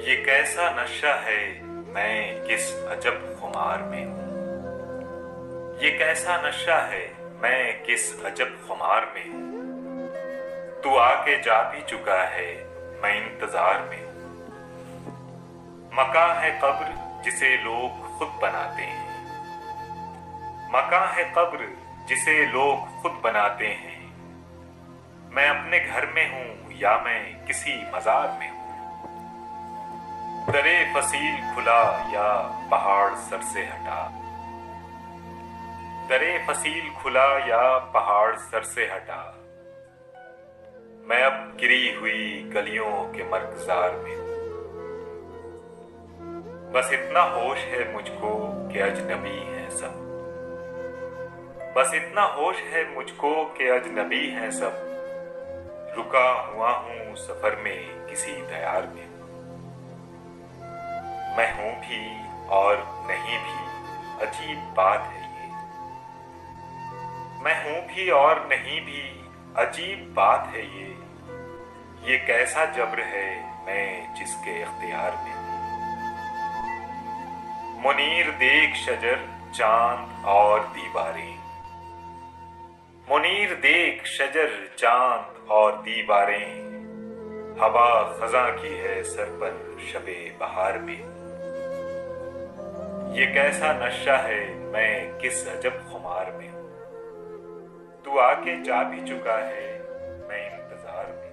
ये कैसा नशा है, मैं किस अजब खुमार में हूँ। ये कैसा नशा है, मैं किस अजब खुमार में हूँ। तू आके जा भी चुका है, मैं इंतजार में हूँ। मकां है कब्र जिसे लोग खुद बनाते हैं। मकां है कब्र जिसे लोग खुद बनाते हैं। मैं अपने घर में हूँ या मैं किसी मजार में हूँ। दरे फसील खुला या पहाड़ सर से हटा। दरे फसील खुला या पहाड़ सर से हटा। मैं अब गिरी हुई गलियों के मर्कजार में हूँ। बस इतना होश है मुझको कि अजनबी हैं सब। बस इतना होश है मुझको कि अजनबी हैं सब। रुका हुआ हूँ सफर में किसी दयार में। मैं हूं भी और नहीं भी, अजीब बात है ये। मैं हूं भी और नहीं भी, अजीब बात है ये। ये कैसा जब्र है, मैं जिसके इख्तियार में हूं। मुनीर देख शजर चांद और दीवारें। मुनीर देख शजर चांद और दीवारें। हवा खजा की है सर पर शबे बहार में। ये कैसा नशा है, मैं किस अजब खुमार में हूँ। तू आके जा भी चुका है, मैं इंतजार में।